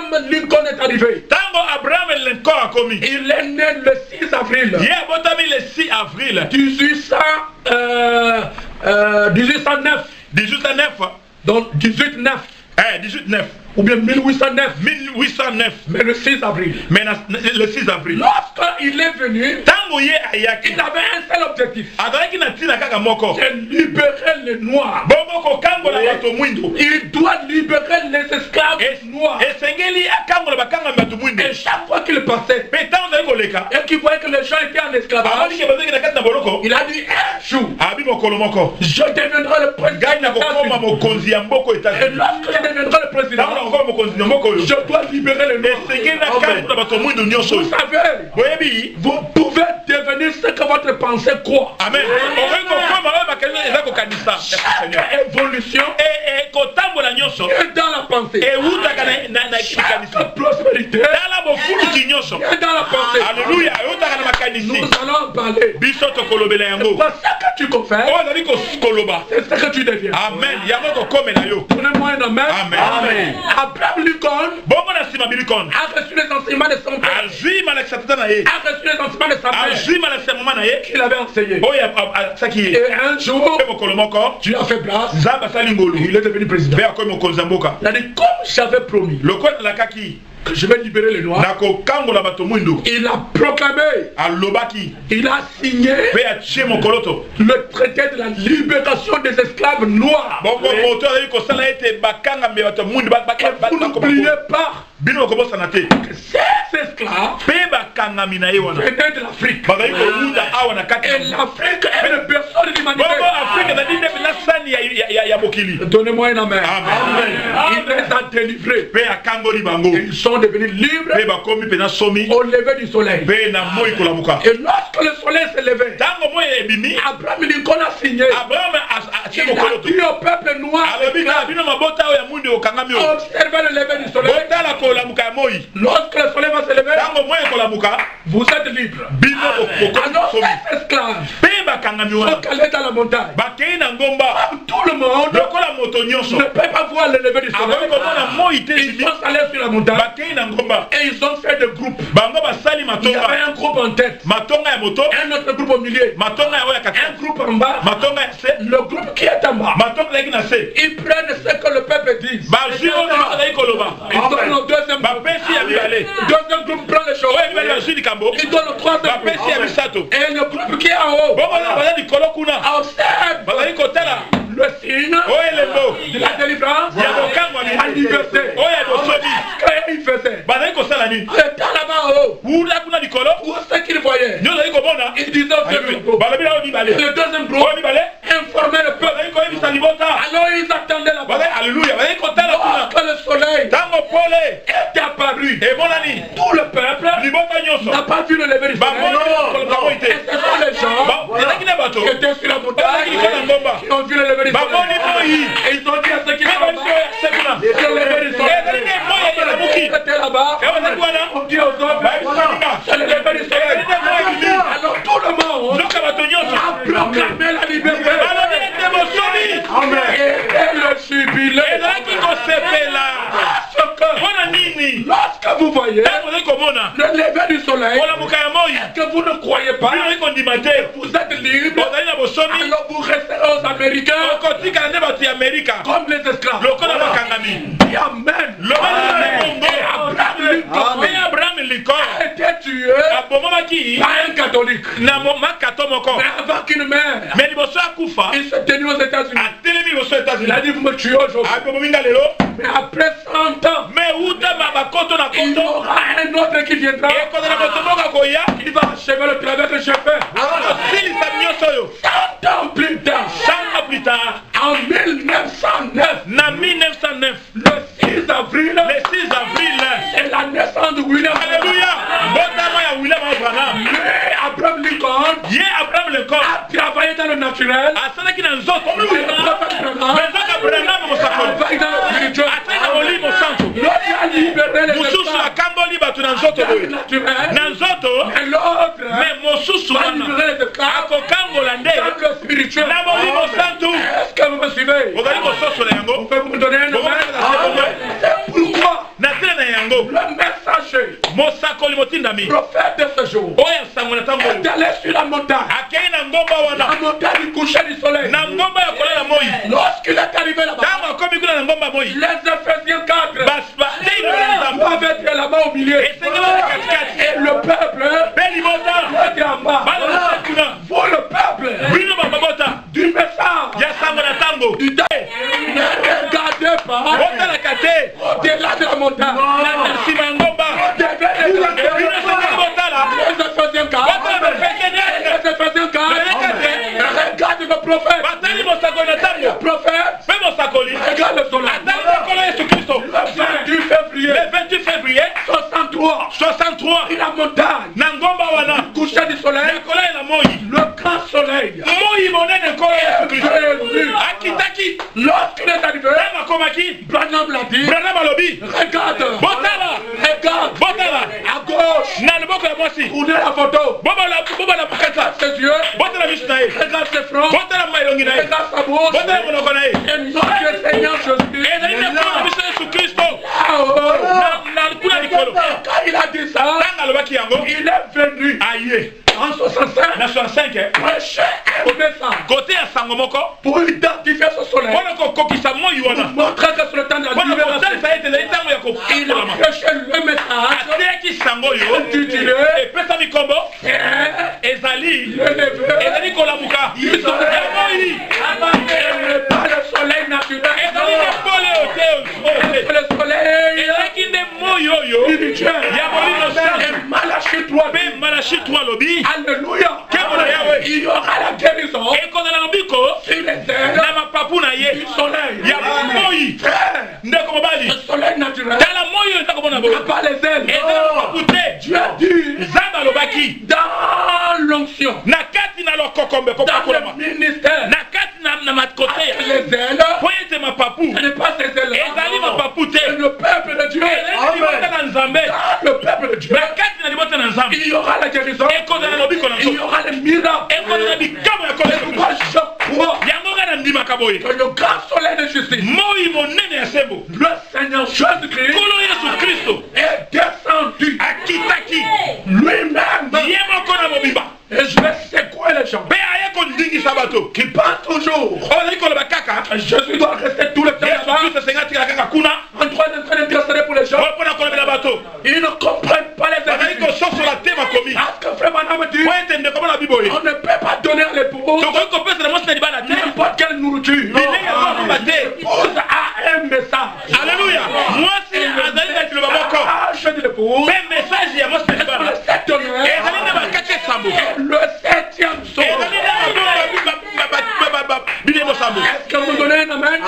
Abraham Lincoln est arrivé. Tango Abraham Lincoln a commis. Il est né le 6 avril. Yeah, botami le 6 avril. 1809. 1809. Donc 1809. 1809. Ou bien 1809. 1809. Mais le 6 avril. Mais le 6 avril. Lorsqu'il est venu, Tango ye ayaki. il avait un seul objectif. Adaki na tina kaka moko. C'est libérer les Noirs. Bongo ko kango la bato mwindo. Il doit libérer les esclaves noirs. Et sengeli akango la bakanga bato mwindo. Et chaque fois qu'il passait, Mais tango dali koleka. et qu'il voyait que les gens étaient en esclavage, Amani ke bazaki na kati na boloko. il a dit un jour, Abi mokolo moko. je deviendrai le président. Gai na kokoma mokonzi ya mboko Et États-Unis. lorsque je deviendrai le président, Tango na kokoma mokonzi ya mboko yo. je dois libérer les Noirs. Sengeli na kango la bato mwindo nyonso. Vous savez, Boyebi. vous pouvez devenir ce que votre pensée croit. Amen. Orengo koma ba bakanga ezako kanisa. Chaque évolution Et kotambola nyonso. est dans la pensée. Et utaka na kanisa. Chaque prospérité Dala bofulu kinyonso. est dans la pensée. Alléluia. Utaka na makanisi. Nous allons parler. Biso to kolobela yango. Parce que tu confères, O zali ko koloba. c'est ce que tu deviens. Amen. Yango ko komela yo. Donnez-moi un amen. Amen. Abraham Lincoln Bongo na sima bilikon. a reçu les enseignements de son père, Azwi malakisa tata na ye. a reçu les enseignements de sa mère Azwi malakisa mama na ye. qu'il avait enseigné. Oya saki ye. Et un jour, Pe mokolo moko. tu as fait place, Zamba sali ngolu. il est devenu président. Pe akomi mokonzi mboka. Il a dit, comme j'avais promis Lokon la kaki. que je vais libérer les Noirs, Na ko kango la bato mwindo. il a proclamé, Alobaki. il a signé Pe atie mokoloto. le traité de la libération des esclaves noirs. Bongo moto ali ko sala ete bakanga me bato mwindo Et vous n'oubliez pas bino ko bosa na te. que ces esclaves Pe bakanga mina ye wana. venaient de l'Afrique. Bazali ko muda awa na kati. Et l'Afrique est le berceau de l'humanité. Bongo Afrique da dinde na sani ya mokili. Donnez-moi un amen. Amen. Il les a délivrés. Pe akangoli bango. Ils sont devenus libres Pe bakomi pe na somi. au lever du soleil. Pe na moi ko lamuka. Et lorsque le soleil s'est levé, Tango moi ebimi. Abraham Lincoln a signé. Abraham a tie Il a mokoloto. dit au peuple noir, Alobi ka bino mabota oya mundi okangami o. observez le lever du soleil. Botala ko lamuka moi. Lorsque le soleil va se lever, Tango moi ko lamuka. vous êtes libres. Bino okoko Alors somi. ces esclaves Pe bakangami sont wana. allés dans la montagne. Bakei na ngomba. Tout le monde Lokola moto nyonso. ne peut pas voir le lever du Avant soleil. ko mona moi ite Ils bibi. sont allés sur la montagne Bakei na ngomba. et ils ont fait des groupes. Bango basali Il y avait matonga. un groupe en tête, Matonga ya moto. un autre groupe au milieu, Matonga ya oya kati. un groupe en bas. Matonga ya se. Le groupe qui est en bas, Matonga leki na se. ils prennent ce que le peuple dit. Bazwi oyo bazali koloba. Ils donnent au deuxième groupe. Bapesi ya mibale. Le deuxième groupe prend les choses. Oyo mibale bazwi likambo. Ils donnent au troisième Bapesi ya groupe. misato. Et le groupe qui est en haut Bongo na bazali likolo kuna. observe Bazali kotala. le signe Oyo elembo. de la délivrance Ya bokangwa à ni. liberté. Oyo ya bosomi. Qu'est-ce qu'il faisait? Bazali kosala nini? Et dans là-bas en haut, Wuda kuna likolo. où ce qu'il voyait? Nyo bazali komona. Il disait au deuxième groupe. Balobi na oyo mibale. Le deuxième groupe Oyo mibale. informait le peuple. Bazali koyebisa libota. Alors ils attendaient là-bas. Bazali alléluia. Bazali kotala kuna. Lorsque le soleil Tango pole. est apparu, Emonani. tout le peuple Libota nyonso. n'a pas vu le lever du soleil. Bamoni Et ce sont les gens ezalaki na bato qui étaient sur la montagne qui ont vu le lever du bamoni soleil. moi Et ils ont dit à ceux qui sont là-bas, sekuna le lever du soleil. ezali nde moi ya lamuki C'était là-bas. ebazali wana On dit aux autres, c'est le lever du soleil. Alors tout le monde zoka bato nyonso a proclamé la liberté. balobi ete bosomi Et le jubilé. ezalaki kosepela Parce que mpona nini lorsque vous voyez ntango ozali komona le lever du soleil, kolamuka ya moi que vous ne croyez pas, bino ozali kondima te vous êtes libre, ozali na bosomi alors vous resterez aux Américains okotikala nde bato ya amerika comme les esclaves. lokola bakangami Dis Amen. loba kongo Et Abraham Lincoln a été tué abomamaki par un catholique. na makato moko Mais avant qu'une mère, mais liboso akufa il s'est tenu aux États-Unis. atelemi liboso ya Il a États-Unis dit, vous me tuez aujourd'hui. abomominga lelo Mais après 100 ans, mais uta bakoto na il y koto aura un autre qui viendra. ekozala moto moko akoya Il va achever le travail que j'ai fait. akosilisa nyonso oyo 100 ans plus tard, 100 ans plus tard en 1909, na 1909 le 6 avril, le 6 avril c'est la naissance de William. alléluia botama ya William Abraham Mais Abraham Lincoln ye Abraham Lincoln a travaillé dans le naturel. asalaki na nzoto Le prophète Branham mais nzoka Abraham mosakoli travaille dans le spirituel. atali na molimo santo L'autre a libéré les mosusu esclaves akamboli bato na nzoto dans le boye naturel. na nzoto Et l'autre mais mosusu va wana libérer les esclaves akokangola nde dans le spirituel. na molimo santo Est-ce que vous me suivez? ozali kososola yango Vous pouvez me donner un amen? Bongo. C'est pourquoi na tele na yango. Le messager, Mosakoli motindami. prophète de ce jour, Oya sango na tango. est allé sur la montagne. Akei na ngomba wana. La montagne du coucher du soleil. Na ngomba ya kolela moi. Lorsqu'il est arrivé là-bas, Tango akomi kuna na ngomba moi. les Éphésiens 4 Basba. avaient la main au milieu. Et c'est que Et le peuple Beli bota. était en bas. Bala kuna. Vous, le peuple, Bino babota. du message, Ya sango na tango. du deuil, ne regardez pas Bota la kate. au-delà de la montagne. Na sima ya ngomba. Devez les Bino regarder. sango botala. Les Éphésiens 4. Bota la feke nyaka. Les Éphésiens 4. Regarde le prophète. Batali mosakoli na tango. Le prophète, Pe mosakoli. regarde le soleil. Atali mokolo Yesu Kristo. Le 28 février Le 28 février 63, 63. sur la montagne, Na ngomba wana. coucher du soleil, Yakola na moi. le grand soleil. Moi monene nkolo Yesu Kristo. Jésus, Akitaki. lorsqu'il est arrivé, Tama komaki. Branham l'a dit, Brana malobi. regarde, Botala. regarde, Botala. à gauche, Na loboko ya mwasi. tournez la photo, Boba la bukata. ses yeux, Botala misu na ye. regarde ses fronts, Botala mailongi na ye. regarde sa bouche, Botala monoko na ye. et notre Seigneur Jésus, Ezali na nkolo biso Yesu Kristo. là-haut. Na kuna likolo. Quand il a dit ça, Tanga alobaki yango. il est venu Aye. en 65 Na 65 prêcher un message kote ya sango moko. pour identifier ce soleil, Mpona kokokisa moi wana. pour montrer que sur le temps de la Mpona libération, kosalisa ete ezali ntango ya il a kokolama. prêché le message Ateyaki sango oyo. intitulé Epesami kombo. C'est Ezali. le lever Ezali kolamuka. du soleil. Ya moi. Et n'est pas le soleil naturel, Ezali nde pole oyo te. c'est le soleil Ezalaki nde moi oyo. spirituel. Ya molino sango. Et Malachie 3 Mpe Malachi 3 lobi. Alléluia. Kembo na Yahweh. Il y aura la guérison Ekozala lobiko. sur les ailes Na mapapu na ye. du soleil. Ya moi. Frère, Ndeko mobali. le soleil naturel Tala moi oyo eza komona bo. n'a pas les ailes. Ezala mapapu te. Dieu a dit Nzambe alobaki. dans l'onction, Na kati na lokokombe dans kopakolama. le ministère, Na kati na makote ya. les ailes, Po ete mapapu. ce n'est pas ces ailes. Ezali mapapu te. C'est le peuple de Dieu. Ezali libota na Nzambe. Dans le peuple de Dieu, Na kati na libota na Nzambe. il y aura la guérison, Ekozala lobiko na il y nzoto. aura les miracles. Ekozala bikabo ya Et koso. moi, je crois Yango nga na ndimaka boye. que le grand soleil de justice, Moi monene ya sembo. le Seigneur Jésus-Christ, Kolo Yesu Kristo. est descendu Akitaki. lui-même. Ye moko na mobimba. Et je vais secouer les gens Mpe aye kondingisa bato. qui pensent toujours. Ozali koloba kaka. Jésus doit rester tout le temps Yesu là-bas, Kristo asenga tika kaka kuna. en train d'intercéder pour les gens. Mpona kolobela bato. Ils ne comprennent pas les Bazali Écritures. kososola te makomi. Parce que frère Branham dit, Po ete ndeko mona biboye. on ne peut pas donner à l'épouse Tokoki kopesela mwasi na libala te. n'importe quelle nourriture. Bilenge ezomba te. L'épouse a un message. Alléluia. Mwasi azali na liloba moko. message de l'épouse. Mpe message ya mwasi na Le libala. 7 honneur. Ezali nde bakati esambo. Le 7e saut. Ezali nde bilemo sambo. Est-ce que vous donnez un amen?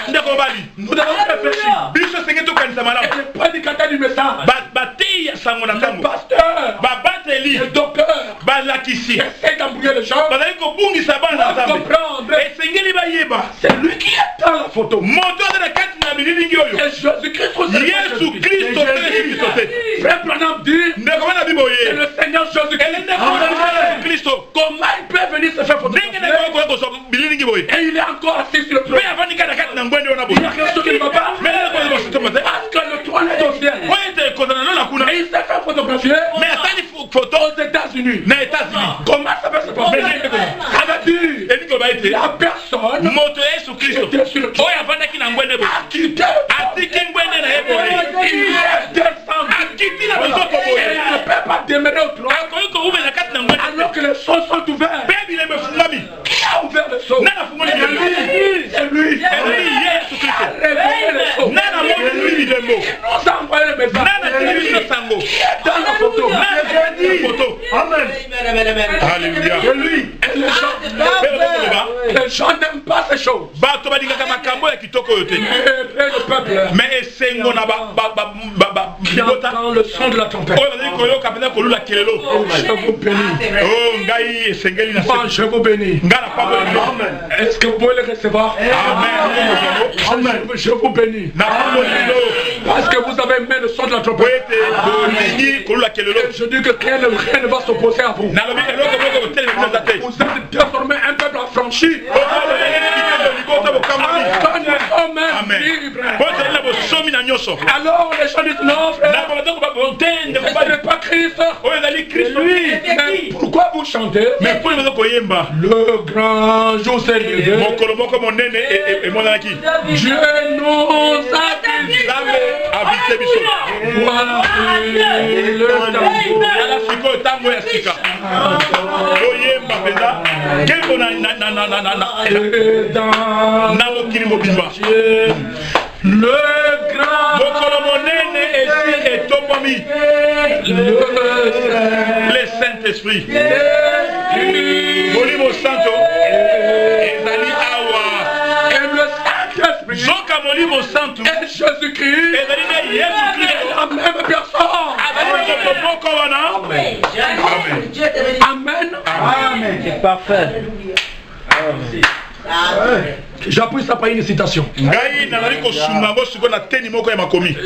Ndeko mobali. Nous devons réfléchir. Biso senge tokanisa Et malamu. le prédicateur du message, Bateyi ya sango na le ntango. pasteur, Babateli. le docteur, Balakisi. essaie d'embrouiller les gens. Bazali kobungisa bana na Pour Nzambe. comprendre, Esengeli bayeba. c'est lui qui est dans la photo. Moto aza na kati na bililingi oyo. Et Jésus-Christ aussi. Yesu Kristo te Yesu Kristo te. Frère Branham dit, Ndeko bana c'est biboye. le Seigneur Jésus-Christ. Elende kona Yesu Kristo. Comment il peut venir se faire Ndenge photographier? ndeko koyo koso bililingi boye. Et il est encore assis sur le Mpe trône. avandi kaka na kati na ngwende wana boye. Il y a quelque chose qui ne va pas. Mais ndenge koyo koso te. Parce que le trône est au ciel. Po ete kozala nona kuna. Et il s'est fait photographier Mais asali photo aux États-Unis. na États-Unis. Comment ça peut se passer? Ça veut dire Elingi koloba ete. la personne Moto ya Yesu Kristo. qui était sur le trône Oyo avandaki na ngwende boye. a quitté. Atiki ngwende na ye boye. Il est descendu. Akiti na bizoto Et boye. il ne peut pas demeurer au trône Akoki koumela na kati na ngwende. alors que les choses sont ouvertes. Mpe bilemo efungami. Qui a ouvert les choses? Nana fungoli C'est bilemo. lui. C'est lui. Ezali Yesu Qui a Kristo. révélé les choses. Nana moni lui bilemo. Il nous a envoyé le message. Nana tili biso sango. Qui est dans la photo. Nana tili photo. Amen. Alléluia. C'est lui. Et les gens, Mbele koloba. les gens n'aiment pas ces choses. Bato balingaka makambo ya kitoko oyo te. Et le peuple Mais esengo na qui libota. entend le son de la trompette. Oyo bazali koyoka mpenza kolula kelelo. Je vous bénis. Oh ngai esengeli na Moi, se. je vous bénis. Nga na pambo lelo. Est-ce que vous pouvez le recevoir? Amen. Je vous bénis. Na pambo lelo. Parce que vous avez aimé le son de la Po trompette. ete bolingi kolula kelelo. Et je dis que rien ne va s'opposer à vous. Nalobi eloko moko kotelema bino eza te. Vous êtes désormais un peuple affranchi. Okolobeli kitendo libota bokambami. Parce que nous même Amen. libre. Alors les gens disent non, frère, ce n'est pas Christ. C'est lui. Mais pourquoi vous chantez? Mais pour le grand jour s'est levé. Dieu nous a dit. Voilà le le Saint-Esprit. Molimo Santo. Ezali awa. Et le Saint-Esprit. Zoka Molimo Santo. Et Jésus-Christ. Ezali na Jésus-Christ. La même personne. Amen. Amen. C'est parfait. J'appuie ça par une citation.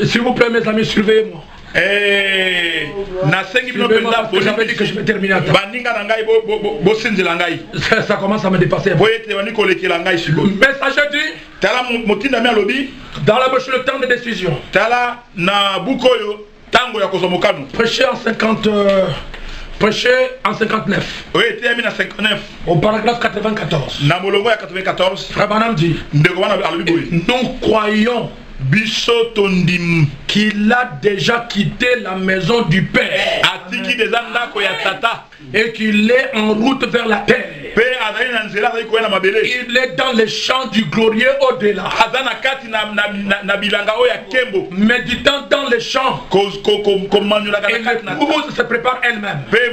S'il vous plaît, mes amis, suivez-moi. J'avais dit que je vais terminer à temps. Ça commence à me dépasser. Messager dit, dans la bouche, le temps de décision. Prêcher en 50... Prêché en 59. Oui, il était mis en 59. Au paragraphe 94. Frère Branham dit, nous croyons qu'il a déjà quitté la maison du Père et qu'il est en route vers la terre. Il est dans les champs du glorieux au-delà. Méditant dans les champs, et l'épouse se prépare elle-même. Et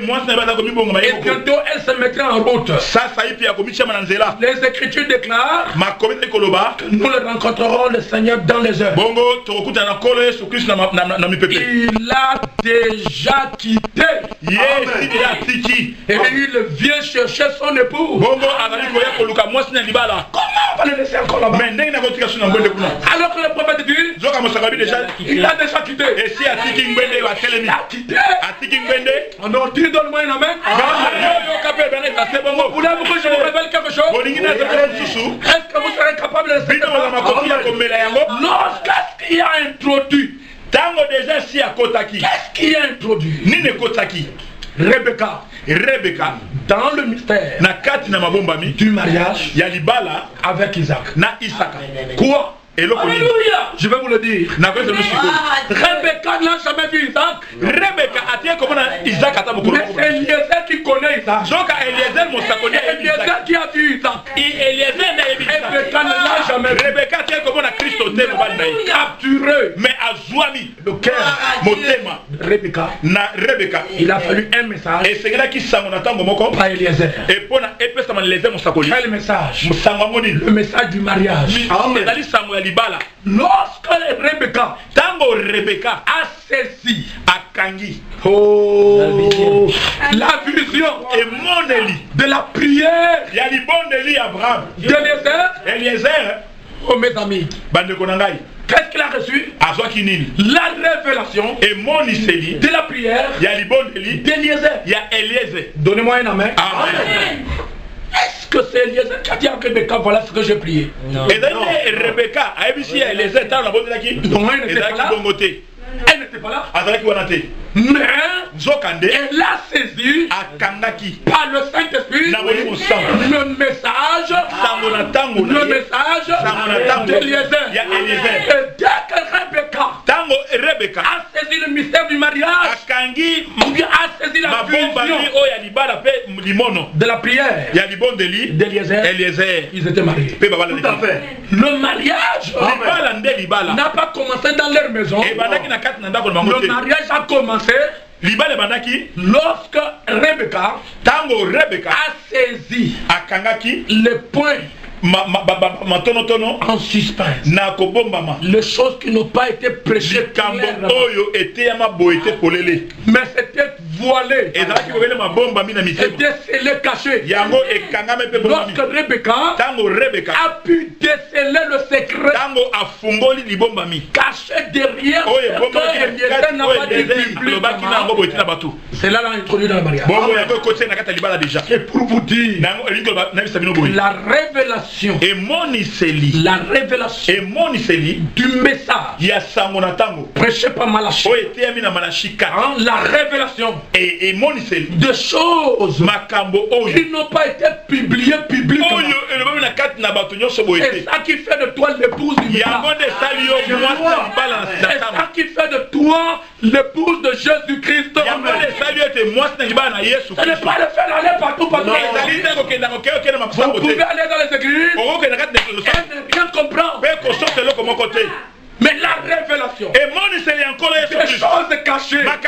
bientôt elle se mettra en route. Les Écritures déclarent que nous le rencontrerons le Seigneur dans les heures. Il a déjà quitté. Et il vient chercher son époux. Comment on va le laisser encore là-bas? Alors que le prophète dit, il a déjà quitté. Il a quitté. On a dit, donne-moi une amen. Voulez-vous que je vous révèle quelque chose? Est-ce que vous serez capable de le faire? Lorsqu'est-ce qui a introduit? Qu'est-ce qui a introduit? Rebecca. Dans le mystère du mariage avec Isaac. Quoi? Alléluia. Je vais vous le dire. Rebecca n'a jamais vu Isaac. Mais c'est Eliezer qui connaît Isaac. Eliezer qui a vu Isaac. Rebecca ne l'a jamais vu. Capturé. Mais Azwami, le cœur de Rebecca. Il a fallu un message. Et c'est là qui s'en par Eliezer. Et pour quel message? Le message du mariage. Lorsque Rebecca a saisi la vision de la prière d'Eliezer, oh mes amis, qu'est-ce qu'il a reçu? La révélation de la prière d'Eliezer. Donnez-moi un amen. Amen. Est-ce que c'est Eliezer qui a dit à Rebecca, voilà ce que j'ai prié? Non. Et Rebecca, elle n'était pas là. Mais elle a saisi par le Saint-Esprit le message d'Eliezer. Et dès que Rebecca a saisi le mystère du mariage, a saisi la vision de la prière d'Eliezer, ils étaient mariés. Tout à fait. Le mariage n'a pas commencé dans leur maison. Le mariage a commencé lorsque Rebecca a saisi le point en suspens, les choses qui n'ont pas été prêchées, mais c'était voilée. Et décelée cachée. lorsque Rebecca a pu déceler le secret caché derrière ce que Eliezer n'a pas dit publiquement. C'est là introduit dans le mariage. Et pour vous dire la révélation du message prêché par Malachie, la révélation de choses qui n'ont pas été publiées publiquement. C'est ça qui fait de toi l'épouse du Messie. C'est ça qui fait de toi l'épouse de Jésus-Christ. Ce n'est pas le faire aller partout. Vous pouvez aller dans les églises et ne rien comprendre. Mais la révélation des choses cachées, la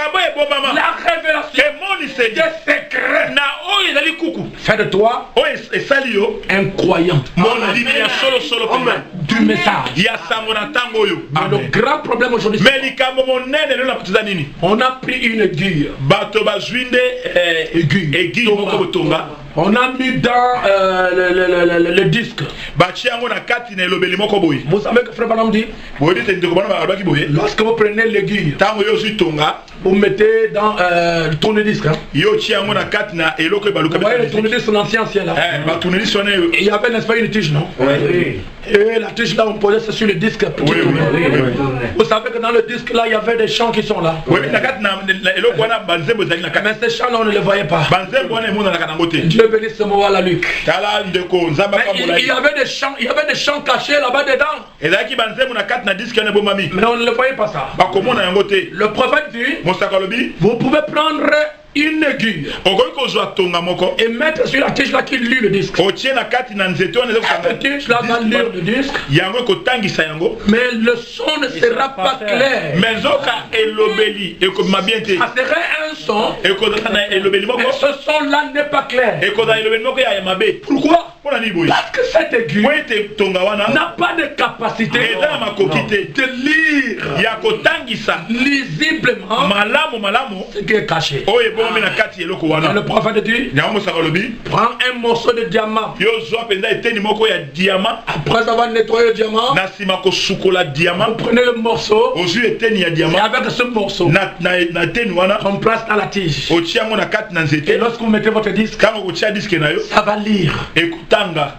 révélation des secrets fait de toi un croyant du message. Mais le grand problème aujourd'hui, on a pris une aiguille. On a mis dans le disque. Vous savez que Frère Branham dit, lorsque vous prenez l'aiguille, vous mettez dans le tourne-disque. Vous voyez le tourne-disque en ancien ciel là. Il y avait n'est-ce pas une tige, non? Et la tige là, on posait ça sur le disque. Vous savez que dans le disque là, il y avait des chants qui sont là. Mais ces chants là, on ne les voyait pas. Dieu bénisse ce mot à Luc. Il y avait des chants cachés là-bas dedans. Mais on ne le voyait pas ça. Le prophète dit, vous pouvez prendre une aiguille et mettre sur la tige là qui lit le disque. La tige là va lire le disque, mais le son ne sera pas clair. Ça serait un son, mais ce son là n'est pas clair. Pourquoi? Parce que cette aiguille n'a pas de capacité de lire lisiblement ce qui est caché. Le prophèt dit, prends un morceau de diamant. Après avoir nettoyé le diamant, vous prenez le morceau et avec ce morceau on place dans la tige. Et lorsque vous mettez votre disque, ça va lire.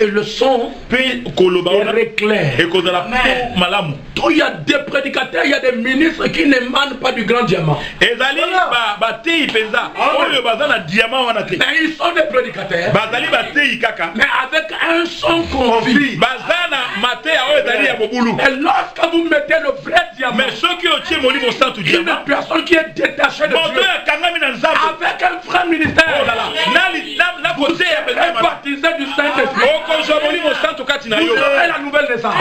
Et le son est clair. Il y a des prédicateurs, il y a des ministres qui n'émanent pas du grand diamant. Mais ils sont des prédicateurs, mais avec un son confus. Et lorsque vous mettez le vrai diamant, une personne qui est détachée de Dieu, avec un vrai ministère, vous serez baptisé du Saint-Esprit. Vous aurez la nouvelle naissance.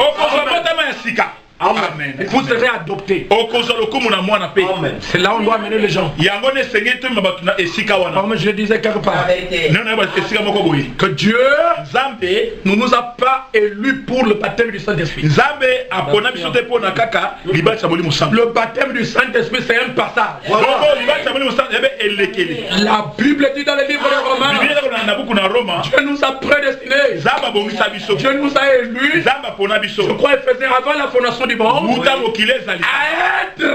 Amen. Vous serez adopté. C'est là où on doit amener les gens. Comme je le disais quelque part, que Dieu ne nous a pas élus pour le baptême du Saint-Esprit. Le baptême du Saint-Esprit, c'est un passage. La Bible dit dans le livre de Romains, Dieu nous a prédestinés, Dieu nous a élus. Je crois qu'il faisait avant la fondation du monde à être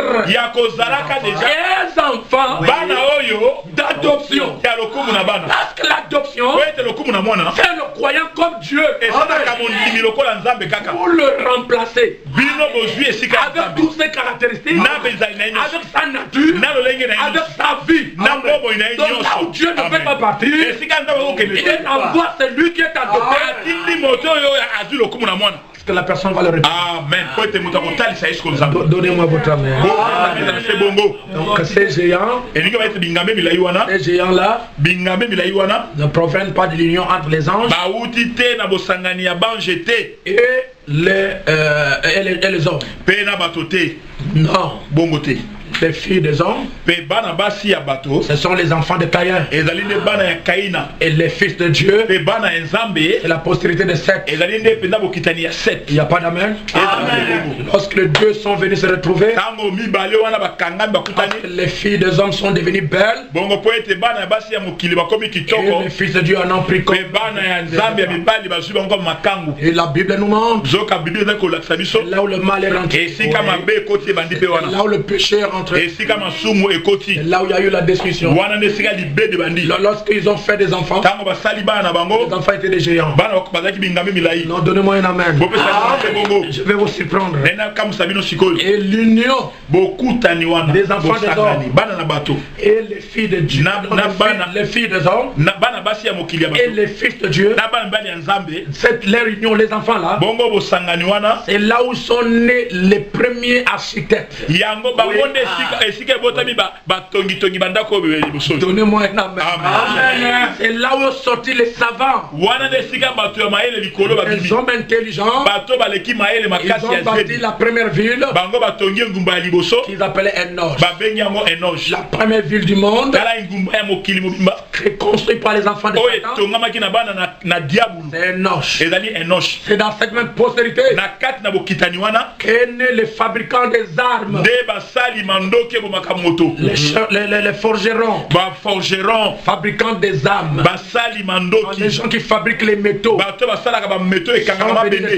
des enfants d'adoption. Parce que l'adoption fait le croyant comme Dieu pour le remplacer avec toutes ses caractéristiques, avec sa nature, avec sa vie. Donc là où Dieu ne fait pas partir, il envoie celui qui est adopté. Que la personne va le répéter. Amen. Donnez-moi votre main. Donc ces géants, là ne proviennent pas de l'union entre les anges et les hommes. Non. les filles des hommes, ce sont les enfants de Caïn. Et les fils de Dieu, c'est la postérité de Seth. Il n'y a pas d'amen. Lorsque les deux sont venus se retrouver, les filles des hommes sont devenues belles, et les fils de Dieu en ont pris comme. Et la Bible nous montre là où le mal est rentré, là où le péché est rentré, là où il y a eu la destruction. Lorsqu'ils ont fait des enfants, les enfants étaient des géants. Non, donnez-moi un amen. Je vais vous surprendre. Et l'union des enfants des hommes et les filles de Dieu, les filles des hommes et les fils de Dieu, cette leur union, les enfants là, c'est là où sont nés les premiers architectes. Donnez-moi un amen. C'est là où sont sortis les savants, les hommes intelligents. Ils ont bâti la première ville qu'ils appelaient Enoch. La première ville du monde construite par les enfants de Satan. C'est Enoch. C'est dans cette même postérité qu'est né les fabricants des armes, les forgerons, fabricants des armes, les gens qui fabriquent les métaux.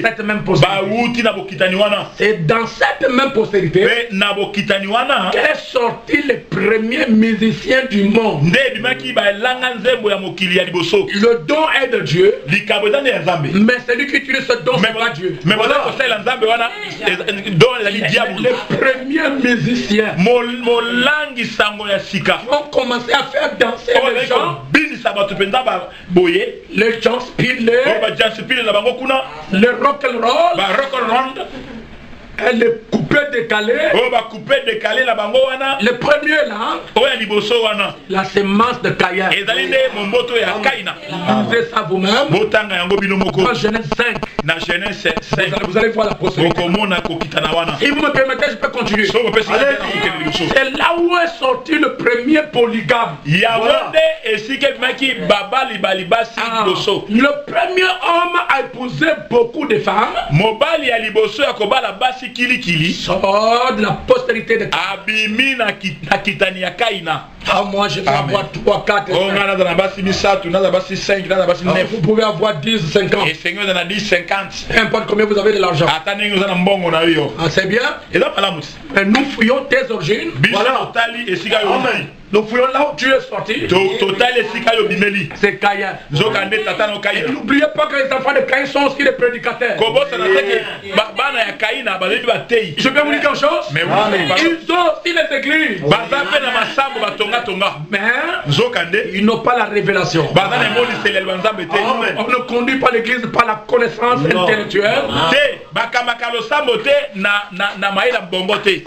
Cette même postérité. C'est dans cette même postérité qu'est sorti les premiers musiciens du monde. Le don est de Dieu, mais celui qui utilise ce don, c'est pas Dieu. Les premiers musiciens ont commencé à faire danser les gens. Les gens spilés, le rock'n'roll, et les coupés décalés. Le premier là, la semence de Caïn. Lisez ça vous-même. Dans Genèse 5. Vous allez voir la postérité. Si vous me permettez, je peux continuer. C'est là où est sorti le premier polygame. Le premier homme a épousé beaucoup de femmes. Sort de la postérité de Caïn. Ah, moi je vais avoir 3, 4, 5. Vous pouvez avoir 10, 50. Peu importe combien vous avez de l'argent. C'est bien. Mais nous fouillons tes origines. Voilà. Nous fouillons là où tu es sorti. C'est Caïn. N'oubliez pas que les enfants de Caïn sont aussi des prédicateurs. Je peux vous dire quelque chose? Ils ont aussi les églises. Mais ils n'ont pas la révélation. On ne conduit pas l'église par la connaissance intellectuelle.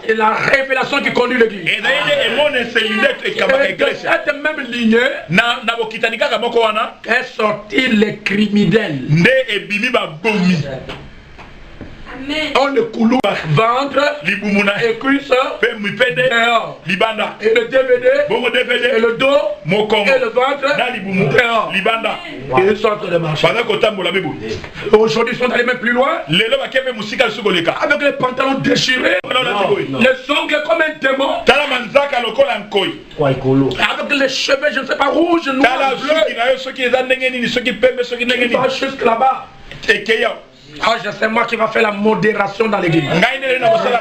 C'est la révélation qui conduit l'église. Et de cette même lignée est sorti les criminels. On le coulou ventre et cuisse dehors. Et le DVD et le dos et le ventre dehors. Ils sortent de marché. Aujourd'hui ils sont allés même plus loin. Avec les pantalons déchirés, les ongles comme un démon, avec les cheveux je ne sais pas rouges, noirs, bleus. Il va jusque là-bas. Ah, c'est moi qui va faire la modération dans l'église. Pasteur,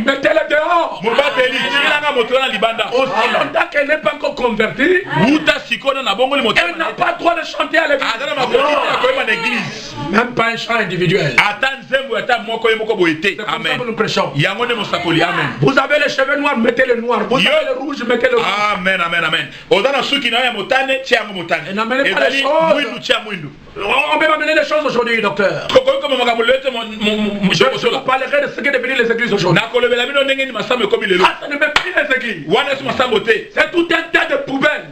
mettez-le dehors. Aussi longtemps qu'elle n'est pas encore convertie, elle n'a pas le droit de chanter à l'église. Même pas un chant individuel. C'est comme ça que nous prêchons. Vous avez les cheveux noirs, mettez le noir. Vous avez le rouge, mettez le rouge. Amen, amen, amen. Et n'amenez pas les choses. On peut m'amener les choses aujourd'hui, docteur. Je vous parlerai de ce qui est devenu les églises aujourd'hui. Ah, ça ne met plus les églises. C'est tout un tas de poubelles.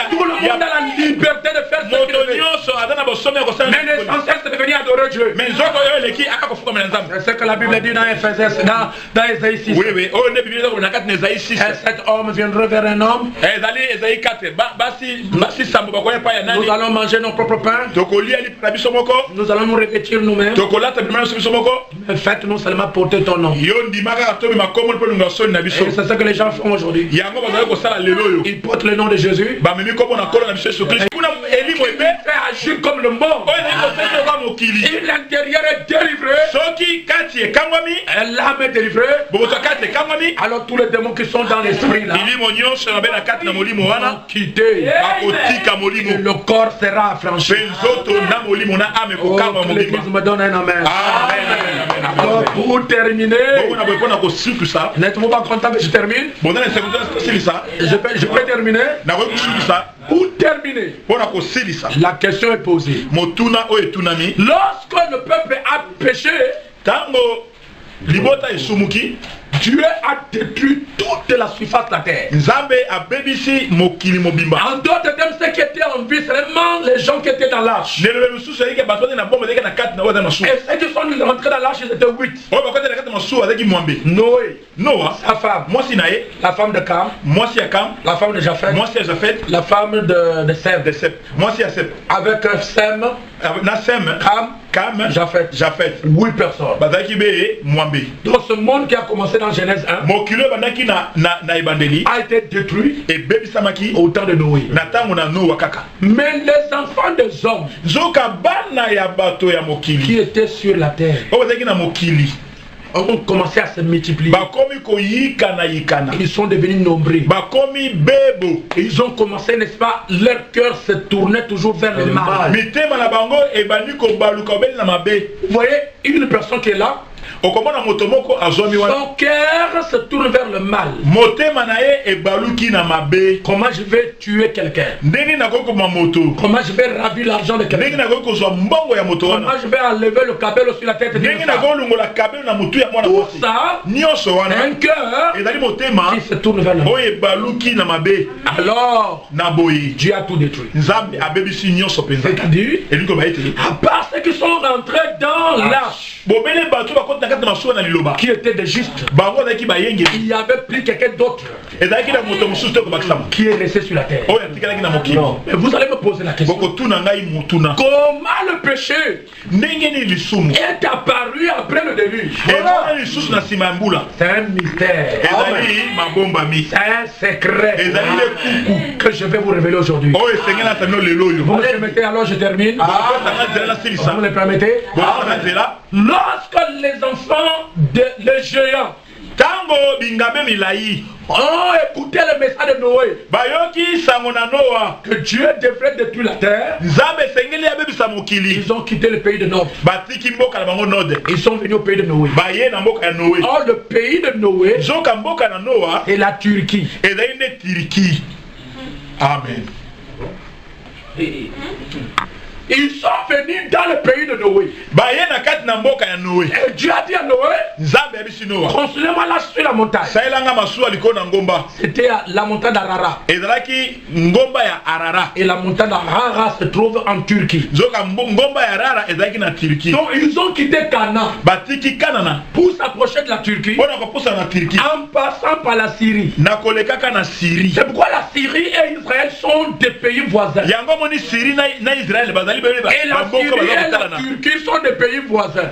Tout le monde a la liberté de faire ce qu'il veut. l'essentiel c'est de venir adorer Dieu. C'est ce que la Bible dit dans Ephésiens, dans Ésaïe 6. Oui. Cet homme viendra vers un homme. Nous allons manger nos propres pains. Nous allons nous revêtir nous-mêmes. Mais faites-nous seulement porter ton nom. Et c'est ce que les gens font aujourd'hui. Ils portent le nom de Jésus. Il fait agir comme le mort. Et l'intérieur est délivré. L'âme est délivrée. Alors tous les démons qui sont dans l'esprit là vont quitter. Et le corps sera affranchi. Oh, que l'Église me donne un amen. Alors pour terminer, n'êtes-vous pas content que je termine? Je peux terminer. Pour terminer, la question est posée. Lorsque le peuple a péché, Dieu a détruit toute la surface de la terre. En d'autres termes, ceux qui étaient en vie, seulement les gens qui étaient dans l'arche. Et ceux qui sont rentrés dans l'arche, ils étaient 8. Noé, sa femme, la femme de Cam, la femme de Japheth, la femme de Sève, avec Sem, Cam, Japheth. 8 personnes. Donc ce monde qui a commencé dans Genèse 1 a été détruit au temps de Noé. Mais les enfants des hommes qui étaient sur la terre ont commencé à se multiplier. Ils sont devenus nombreux. Et ils ont commencé, n'est-ce pas, leur cœur se tournait toujours vers le mal. Vous voyez, une personne qui est là, son cœur se tourne vers le mal. Comment je vais tuer quelqu'un? Comment je vais ravir l'argent de quelqu'un? Comment je vais enlever le cabello sur la tête de quelqu'un? Tout ça, un cœur qui se tourne vers le mal. Alors, Dieu a tout détruit. C'est-à-dire, à part ceux qui sont rentrés dans l'arche, qui était des justes, il y avait plus quelqu'un d'autre qui est resté sur la terre. Non. Mais vous allez me poser la question, comment le péché est apparu après le déluge? C'est un mystère, c'est un secret que je vais vous révéler aujourd'hui. Vous me permettez, alors je termine. Vous me le permettez? Lorsque les enfants les géants ont écouté le message de Noé que Dieu devrait détruire la terre, ils ont quitté le pays de Nord. Ils sont venus au pays de Noé. Or le pays de Noé, c'est la Turquie. Amen. Ils sont venus dans le pays de Noé. Et Dieu a dit à Noé, construisez-moi là sur la montagne. C'était la montagne d'Arara. Et la montagne d'Arara se trouve en Turquie. Donc ils ont quitté Canaan pour s'approcher de la Turquie en passant par la Syrie. C'est pourquoi la Syrie et Israël sont des pays voisins. Et la Syrie et la Turquie sont des pays voisins.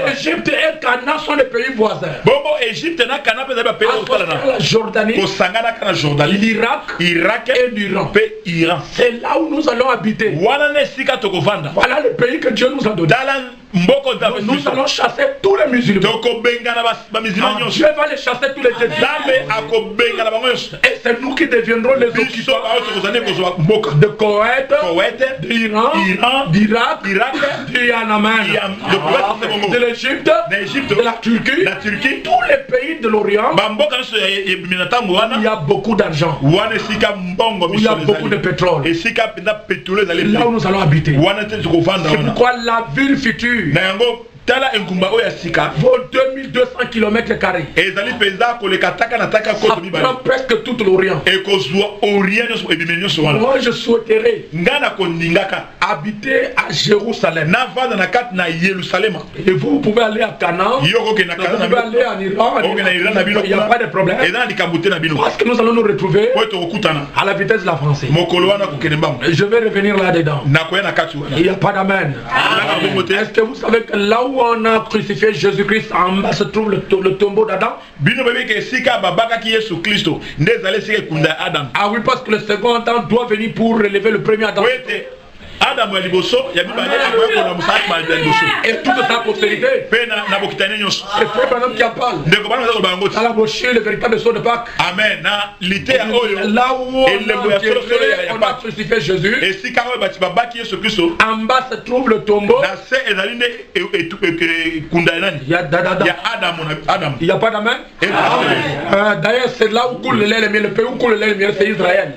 L'Égypte et Canaan sont des pays voisins. La Jordanie, l'Irak et l'Iran. C'est là où nous allons habiter. Voilà le pays que Dieu nous a donné. Nous allons chasser tous les musulmans. Dieu va les chasser tous les désirs. Et c'est nous qui deviendrons les occupants de Koweït, d'Iran, d'Irak, du Yémen, de l'Égypte, de la Turquie, tous les pays de l'Orient. Il y a beaucoup d'argent, il y a beaucoup de pétrole. Là où nous allons habiter. C'est pourquoi la ville future, vos 2000 2200 km². Et Zali Peza, ça prend presque tout l'Orient. Et moi, je souhaiterais habiter à Jérusalem. Et vous pouvez aller à Canaan. Vous pouvez aller en Iran. Il n'y a pas de problème. Parce que nous allons nous retrouver à la vitesse de la France. Je vais revenir là-dedans. Il n'y a pas d'amen. Est-ce que vous savez que là où on a crucifié Jésus-Christ, en bas se trouve le tombeau d'Adam? Ah oui, parce que le second Adam doit venir pour relever le premier Adam. Et toute sa postérité. C'est frère Branham qui en parle. À la bouchée, le véritable saut de Pâques. Amen. Là où on a crucifié Jésus, en bas se trouve le tombeau. Il y a Adam. Il n'y a pas d'amen. D'ailleurs, c'est là où coule le lait et le miel. Le pays où coule le lait et le miel, c'est Israël.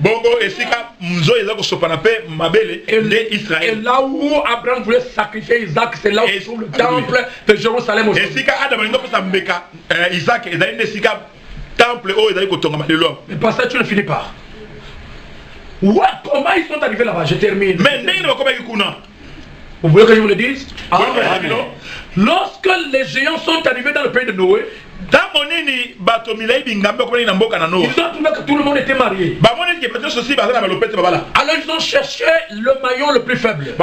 Et là où Abraham voulait sacrifier Isaac, c'est là où se trouve le temple de Jérusalem aussi. Mais par ça, tu ne finis pas. Ouais, comment ils sont arrivés là-bas? Je termine. Vous voulez que je vous le dise? Lorsque les géants sont arrivés dans le pays de Noé, ils ont trouvé que tout le monde était marié. Alors ils ont cherché le maillon le plus faible.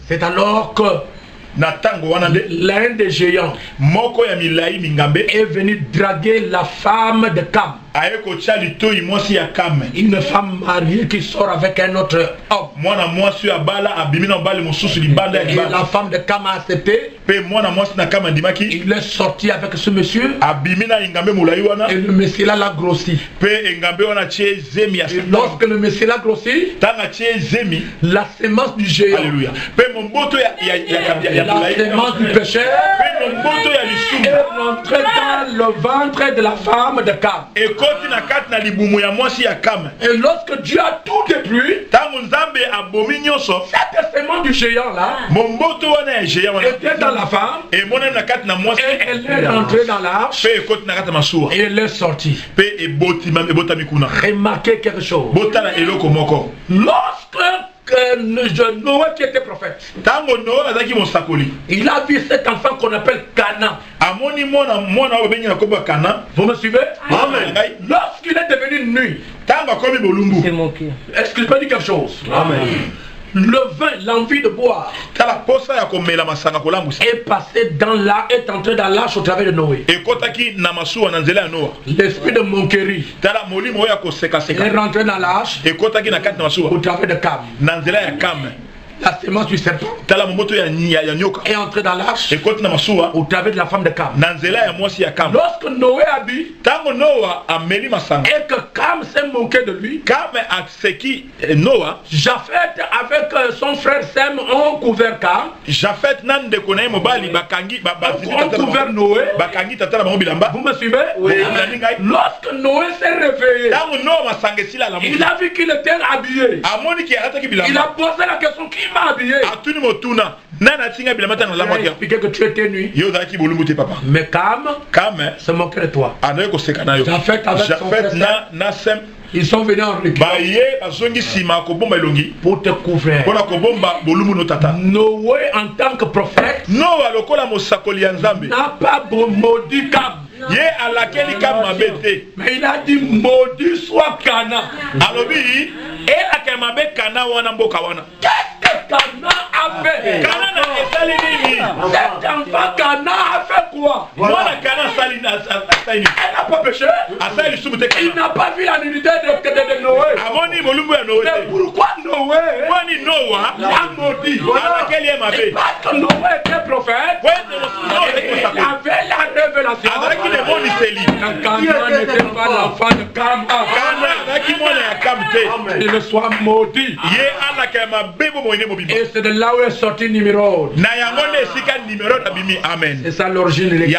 C'est alors que l'un des géants est venu draguer la femme de Cam. Une femme mariée qui sort avec un autre homme. Et la femme de Cam a accepté. Il est sorti avec ce monsieur. Et le monsieur là l'a grossi. Et lorsque le monsieur l'a grossi, la semence du géant, la semence du péché est rentrée dans le ventre de la femme de Cam. Et lorsque Dieu a tout détruit, cette semence du géant là était dans la femme. Et elle est rentrée dans l'arche. Et elle est sortie. Remarquez quelque chose. Lorsque Noé qui était prophète, il a vu cet enfant qu'on appelle Cana. Vous me suivez? Lorsqu'il est devenu nu, est-ce que je peux dire quelque chose? Amen. Le vin, l'envie de boire, est passé dans l'arche, est entré dans l'arche au travers de Noé. L'esprit de monquerie est rentré dans l'arche au travers de Cam. La semence du serpent est entrée dans l'arche au travers de la femme de Cam. Lorsque Noé a bu et que Cam s'est moqué de lui, Japheth avec son frère Sem ont couvert Cam, ont couvert Noé. Vous me suivez? Oui. Lorsque Noé s'est réveillé, il a vu qu'il était habillé. Il a posé la question: qui m'a habillé? Il a expliqué que tu étais nu. Mais Cam se moquait de toi. Japheth avec son frère, ils sont venus en récupérer pour te couvrir. Noé en tant que prophète n'a pas maudit Cam. Mais il a dit: maudit soit Cana. Qu'est-ce que Cana a fait? Cet enfant Cana a fait quoi? Elle n'a pas péché. Il n'a pas vu la nudité de Noé. Mais pourquoi Noé l'a maudit? Parce que Noé était prophète. Il avait la révélation. Cana n'était pas l'enfant de Cam. Il soit maudit. Et c'est de là où est sorti numéro. Amen. C'est ça l'origine de l'Église.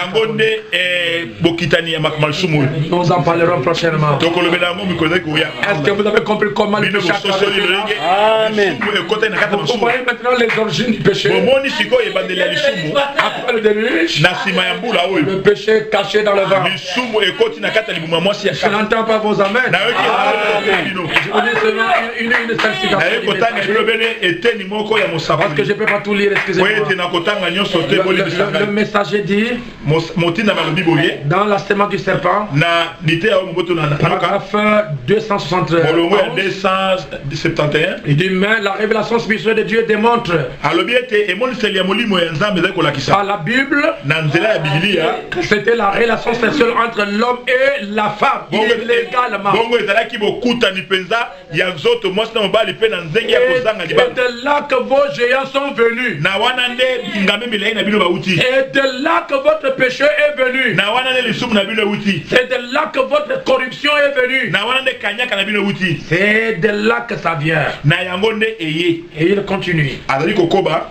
Nous en parlerons prochainement. Est-ce que vous avez compris comment le péché a traversé? Amen. Vous comprenez maintenant les origines du péché. Après le déluge, le péché est caché dans le vent. Je n'entends pas vos amens. Je vous dis seulement une seule citation. Parce que je ne peux pas tout lire, excusez-moi. Le messager dit, dans la sémence du serpent, paragraphe 271, il dit, mais la révélation spirituelle de Dieu démontre par la Bible que c'était la relation sexuelle entre l'homme et la femme illégalement. Et de là que vos géants sont venus. Et de là que votre péché est venu. C'est de là que votre corruption est venue. C'est de là que ça vient. Et il continue.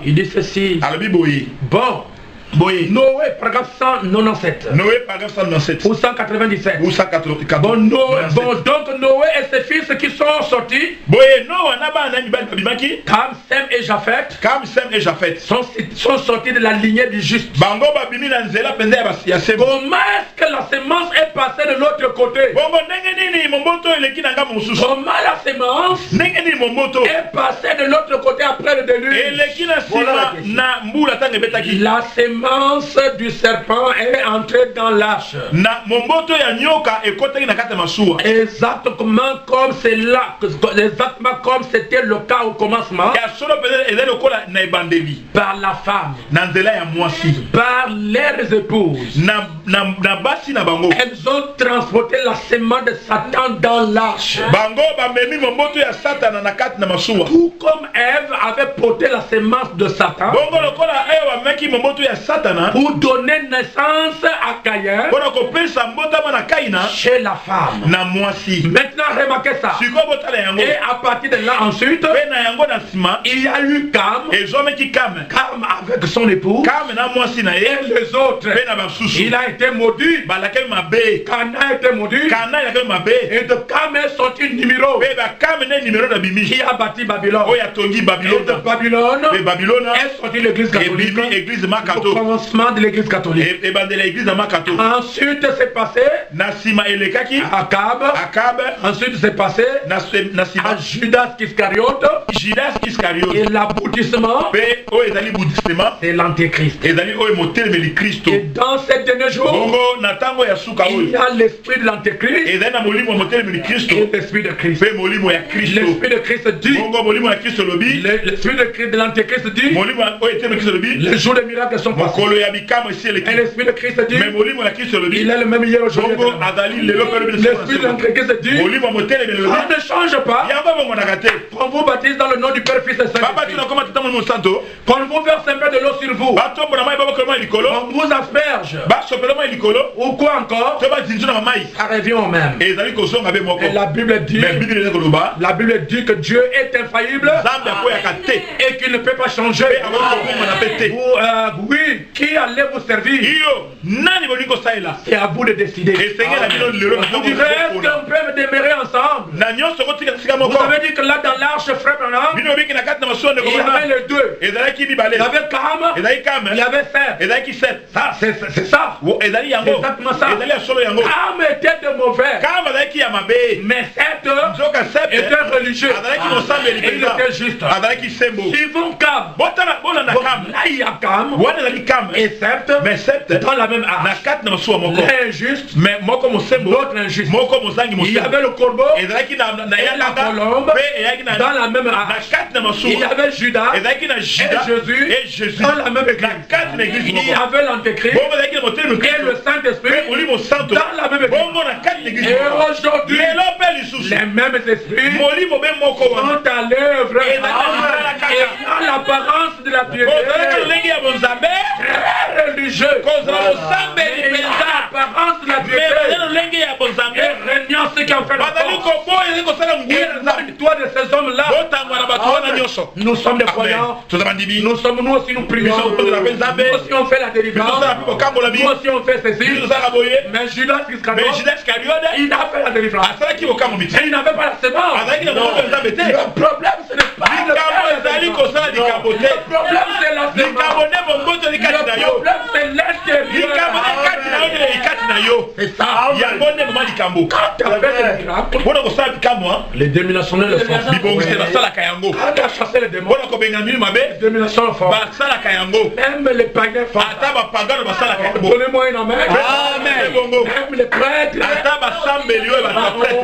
Il dit ceci. Bon. Noé, paragraphe 197. Noé, paragraphe 197. Ou 197. Ou 194. Bon, donc Noé et ses fils qui sont sortis. Cam, Sem et Japheth. Sont sortis de la lignée du juste. Comment est-ce que la sémence est passée de l'autre côté? Comment la sémence est passée de l'autre côté après le déluge? La sémence du serpent est entrée dans l'arche. Exactement comme c'était le cas au commencement. Par la femme. Par leurs épouses. Elles ont transporté la sémence de Satan dans l'arche. Tout comme Ève avait porté la sémence de Satan pour donner naissance à Caïn chez la femme. Maintenant remarquez ça. Et à partir de là ensuite, il y a eu Cam avec son époux et les autres. Il a été maudit. Cana a été maudit. Et de Cam est sorti numéro qui a bâti Babylone. Et de Babylone est sorti l'église catholique. Au commencement de l'église catholique. Ensuite c'est passé à Cab. Ensuite c'est passé à Judas Iscariote. Et l'aboutissement c'est l'antéchrist. Et dans ces derniers jours il y a l'esprit de l'antéchrist et l'esprit de Christ. L'esprit de Christ dit, l'esprit de l'antéchrist dit, les jours de miracles sont passés. Et l'esprit de Christ dit, il est le même hier aujourd'hui. L'esprit de l'antéchrist dit, on ne change pas. On vous baptise dans le nom du Père, Fils et Saint-Esprit. On vous verse un peu de l'eau sur vous. On vous asperge. Ou quoi encore? Ça revient au même. Et la Bible dit que Dieu est infaillible et qu'il ne peut pas changer. Oui, qui allait vous servir? C'est à vous de décider. Vous direz, est-ce qu'on peut demeurer ensemble? Vous avez dit que là dans l'arche, frère Branham, il y avait les deux. Il y avait Cam, il y avait Seth. C'est ça. Exactement ça. Cam était de mauvais. Mais Seth était religieux. Et il était juste. Suivons Cam. Là il y a Cam et Seth dans la même arche. L'un juste, l'autre injuste. Il y avait le corbeau et la colombe dans la même arche. Il y avait Judas et Jésus dans la même église. Il y avait l'antéchrist et le Saint-Esprit dans la même église. Et aujourd'hui, les mêmes esprits sont à l'œuvre et dans l'apparence de la piété très religieux. l'apparence de la piété et régnant ceux qui en fait la victoire de ces hommes-là. Nous sommes des croyants. Nous sommes, nous aussi nous prions. Nous aussi on fait la délivrance. Nous aussi on fait ceci. Mais Judas Iscariote, il a fait la délivrance. Et il n'avait pas la sémence. Le problème ce n'est pas le problème c'est la sémence. Le problème c'est l'intérieur. C'est ça. Les déminationnaires le font. Quand tu as chassé les démons, les déminations le font. Même les païens font. Donnez-moi une amène. Même les prêtres.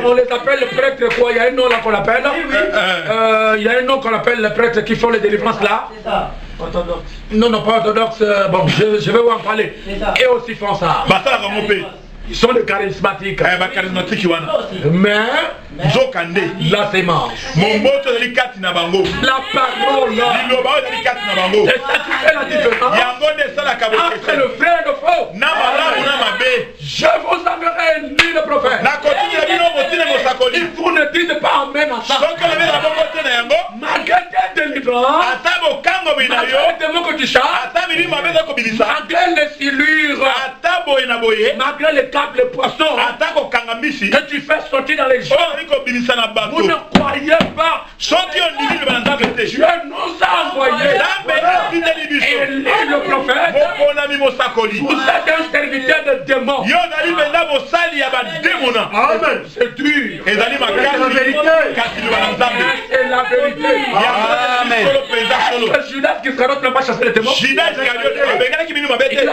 On les appelle les prêtres quoi? Il y a un nom là qu'on appelle. Il y a un nom qu'on appelle les prêtres qui font les délivrances là. Orthodoxe. Non, non, pas orthodoxe. Bon, je vais vous en parler. Et aussi font ça. Ils sont des charismatiques. Mais la sémence, la parole, c'est ça qui fait la différence entre le vrai et le faux. Je vous enverrai ni le prophète. Et vous ne dites pas amen à ça. Malgré tes délivrances, malgré les démons que tu chasses, malgré les silures, malgré les câbles, les poissons que tu fais sortir dans les gens, vous ne croyez pas. Dieu nous a envoyé. Et lui, le prophète, vous êtes un serviteur de démons. Amen. C'est dur. C'est la vérité. C'est la vérité. Amen. Judas Iscariote n'a pas chassé les démons. Il a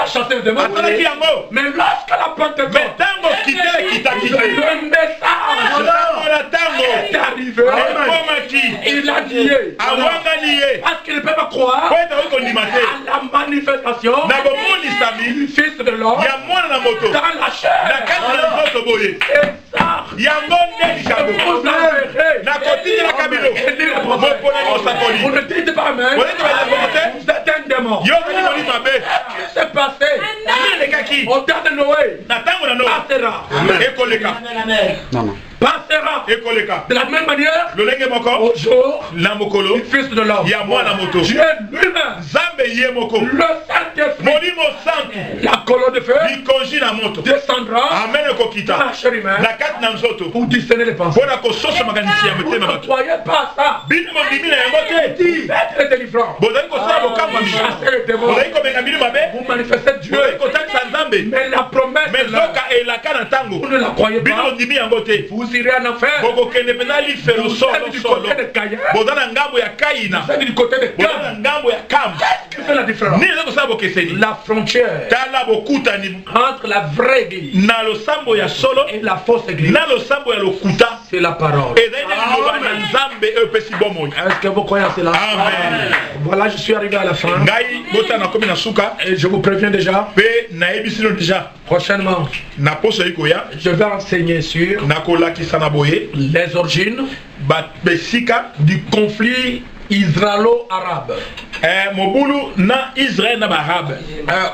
chassé les démons. Mais lorsque la Pentecôte, le message est arrivé, il a dit, parce qu'il ne peut pas croire à la manifestation du Fils de l'homme dans la chair. Et ça, vous vous ne dites pas amen. Vous êtes un démon. Qu'est-ce qui s'est passé au temps de Noé? Passera de la même manière au jour du Fils de l'homme. Dieu lui-même, le Saint-Esprit, la colonne de feu descendra dans la chair humaine pour discerner les pensées. Vous ne croyez pas ça. Faites les délivrances. Chassez les démons. Vous manifestez Dieu. Mais la promesse vous ne la croyez pas. Vous irez en enfer. Vous êtes du côté de Caïn. Vous êtes du côté de Cam. Qu'est-ce qui fait la différence? La frontière entre la vraie église et la fausse église, c'est la parole. Est-ce que vous croyez à cela? Amen. Voilà, je suis arrivé à la fin. Et je vous préviens déjà. Prochainement, je vais enseigner sur les origines du conflit israélo-arabe.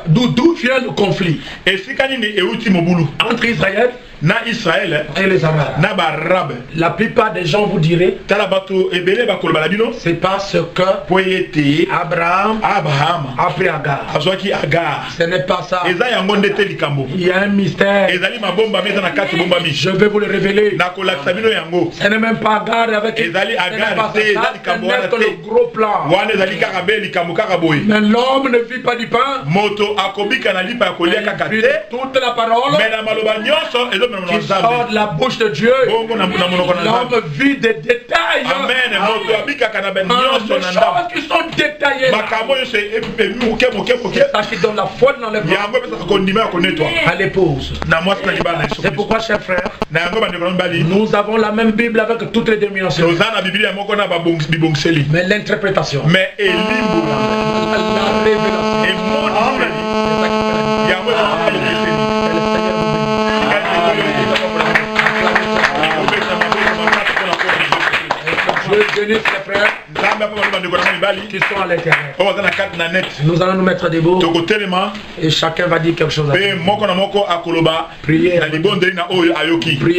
D'où vient le conflit entre Israël et les Arabes? La plupart des gens vous diraient c'est parce que Abraham a pris Agar. Ce n'est pas ça. Il y a un mystère. Je vais vous le révéler. Ce n'est même pas Agar avec le gros plan. Mais l'homme ne vit pas du pain. Il vit de toute la parole qui sort de la bouche de Dieu. L'homme vit des détails. Des choses qui sont détaillées. C'est ça qui donne la foi dans les à l'épouse. C'est pourquoi, chers frères, nous avons la même Bible avec toutes les dénominations. Mais l'interprétation, la révélation, Dieu bénisse les frères. qui sont à l'intérieur. Nous allons nous mettre debout et chacun va dire quelque chose à Dieu. Priez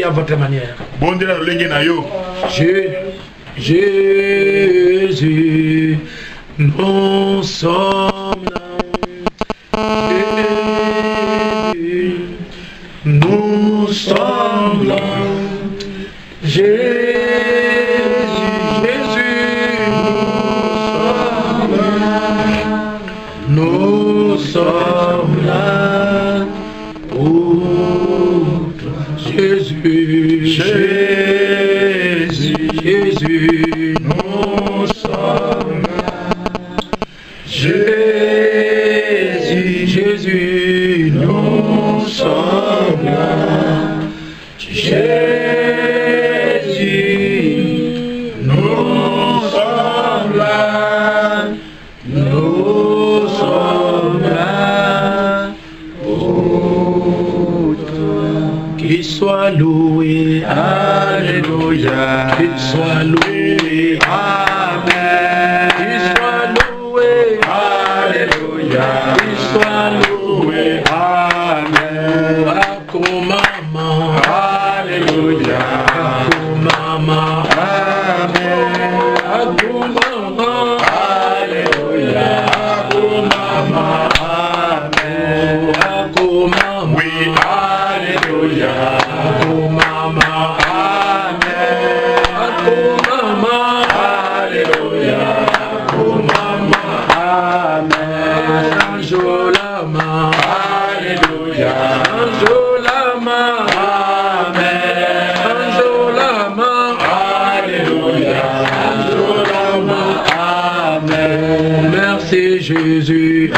à votre manière. Jésus, nous sommes là. Jésus, nous sommes là. Jésus, nous sommes là pour toi. Jésus, Jésus, nous sommes là. Jésus, nous sommes là. Qu'il soit loué, alléluia, qu'il soit loué, amen, qu'il soit loué, alléluia, qu'il soit loué, amen, Akumama, alléluia, Akumama, amen, Akumama, alléluia, Akumama, amen, Akumama, oui, alléluia. Akumama, amen. Akumama, alléluia. Akumama, amen. Anjolama, alléluia. Anjolama, amen. Anjolama, alléluia. Anjolama, amen. Merci Jésus.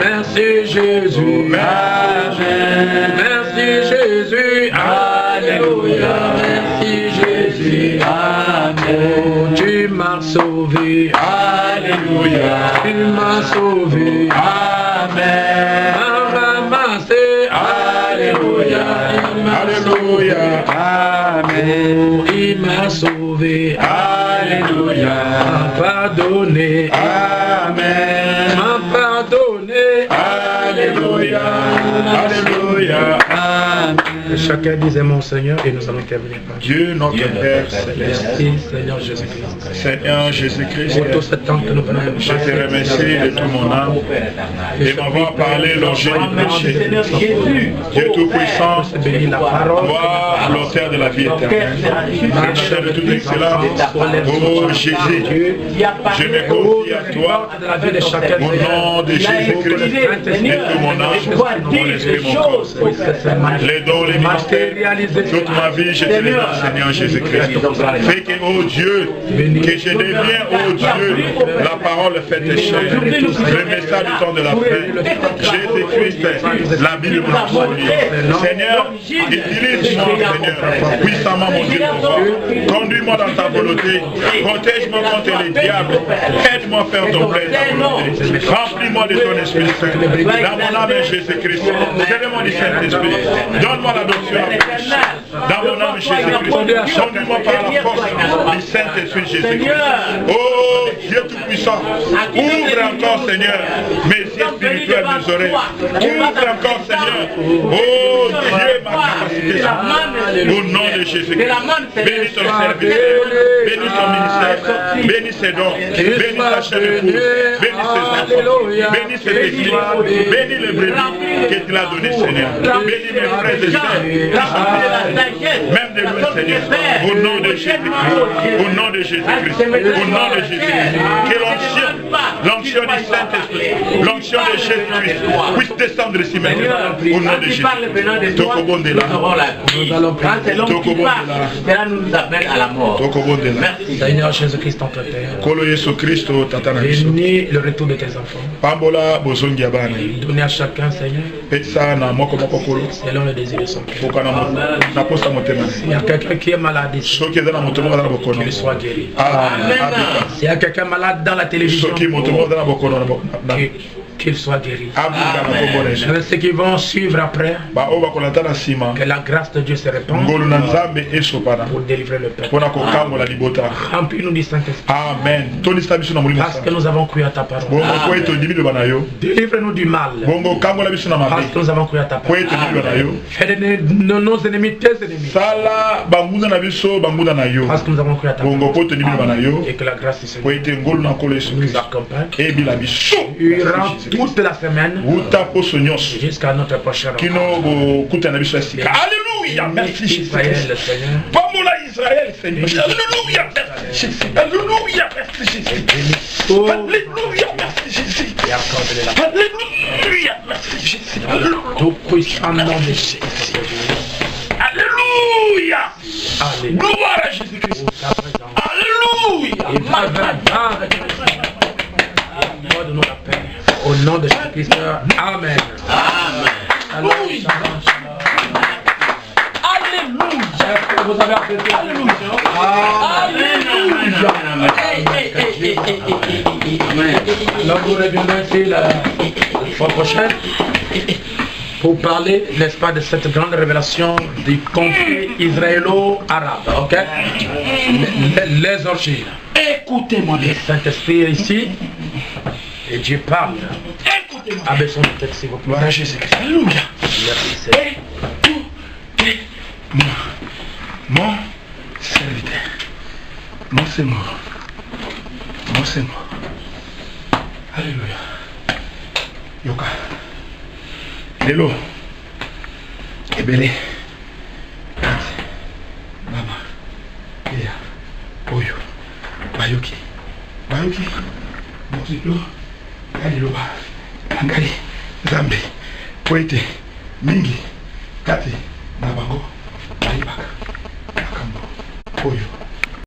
Merci Jésus. Amen. Merci Jésus, alléluia. Merci Jésus, amen. Tu m'as sauvé, alléluia. Tu m'as sauvé, amen. Ramassé, alléluia. Alléluia, amen. Il m'a sauvé, alléluia. M'a pardonné, amen. M'a pardonné, alléluia. Alléluia. Amen. Chacun disait mon Seigneur et nous allons terminer par Dieu notre Père Céleste. Merci Seigneur Jésus-Christ. Seigneur Jésus-Christ, pour tout ce temps que nous venons. Je te remercie de tout mon âme de m'avoir parlé l'objet du péché. Dieu Tout-Puissant, toi l'auteur de la vie éternelle, cher de toute excellence, oh Jésus, je me confie à toi au nom de Jésus-Christ, de tout mon âme, mon esprit, mon corps. Les dons, les ministères, toute ma vie, je te les donne, Seigneur Jésus-Christ. Fais que, oh Dieu, que je devienne, oh Dieu, la parole faite chair, le message du temps de la fin. Jésus-Christ, la Bible blanche. Seigneur, utilise-moi, Seigneur, puissamment, mon Dieu, conduis-moi dans ta volonté, protège-moi contre les diables, aide-moi à faire ton plaisir, ta volonté. Remplis-moi de ton Esprit Saint. Dans mon âme, Jésus-Christ, donne-moi du Saint-Esprit, donne-moi l'adoption à Christ. Dans mon âme, Jésus-Christ, conduis-moi par la force du Saint-Esprit, Jésus-Christ. Oh Dieu Tout-Puissant, ouvre encore, Seigneur, mes yeux spirituels, mes oreilles. Ouvre encore, Seigneur. Oh Dieu, ma capacité. Au nom de Jésus-Christ. Bénis ton serviteur, bénis ton ministère, bénis ses dons, bénis sa chair de fou, bénis ses enfants, bénis ses églises, bénis les brebis que tu l'as donné, Seigneur. Bénis mes frères et sœurs, même de nous, Seigneur. Au nom de Jésus-Christ, au nom de Jésus-Christ, au nom de Jésus-Christ. Que l'onction du Saint-Esprit, l'onction de Jésus-Christ puisse descendre ici maintenant. Au nom de Jésus. Nous allons prier. Quand c'est l'homme qui parle, cela nous appelle à la mort. Merci. Seigneur Jésus-Christ, ton Père. Bénis le retour de tes enfants. Donnez à chacun, Seigneur, selon le désir de son cœur. S'il y a quelqu'un qui est malade ici, qu'il soit guéri. S'il y a quelqu'un malade dans la télévision, qu'ils soient guéris. Amen. Ceux qui vont suivre après, que la grâce de Dieu se répande pour délivrer le peuple. Remplis-nous du Saint-Esprit. Amen. Parce que nous avons cru à ta parole. Délivre-nous du mal. Parce que nous avons cru à ta parole. Fais de nos ennemis tes ennemis. Parce que nous avons cru à ta parole. Et que la grâce du Seigneur nous accompagne durant toute la semaine jusqu'à notre prochaine rencontre. Alléluia, merci Jésus. Pamola Israël, Seigneur. Alléluia, merci Jésus. Alléluia, merci Jésus. Alléluia, merci Jésus. Alléluia, merci Jésus. Tout puissant nom de Jésus. Alléluia. Gloire à Jésus-Christ. Alléluia. Donne-nous la paix. Au nom de Jésus-Christ. Amen. Amen. Alléluia. Alléluia. Vous avez apprécié. Alléluia. Alléluia. Alors nous reviendrons ici la fois prochaine pour parler, n'est-ce pas, de cette grande révélation du conflit israélo-arabe, ok? Les orgies. Écoutez-moi bien. Le Saint-Esprit est ici et Dieu parle. Écoutez-moi. A besoin de texte, s'il vous plaît. Gloire à Jésus-Christ. Alléluia. Écoutez-moi. Mon serviteur. Mon Seigneur. Mon Seigneur. Alléluia. Yoka. Lelo. Ebele. Kati. Mama. Iya. Oyo. Bayoki. Bayoki. Mokito. Kaliloba. Angali. Zambe. Poete. Mingi. Kati. Nabango. Baibaka. Nakambo. Oyo.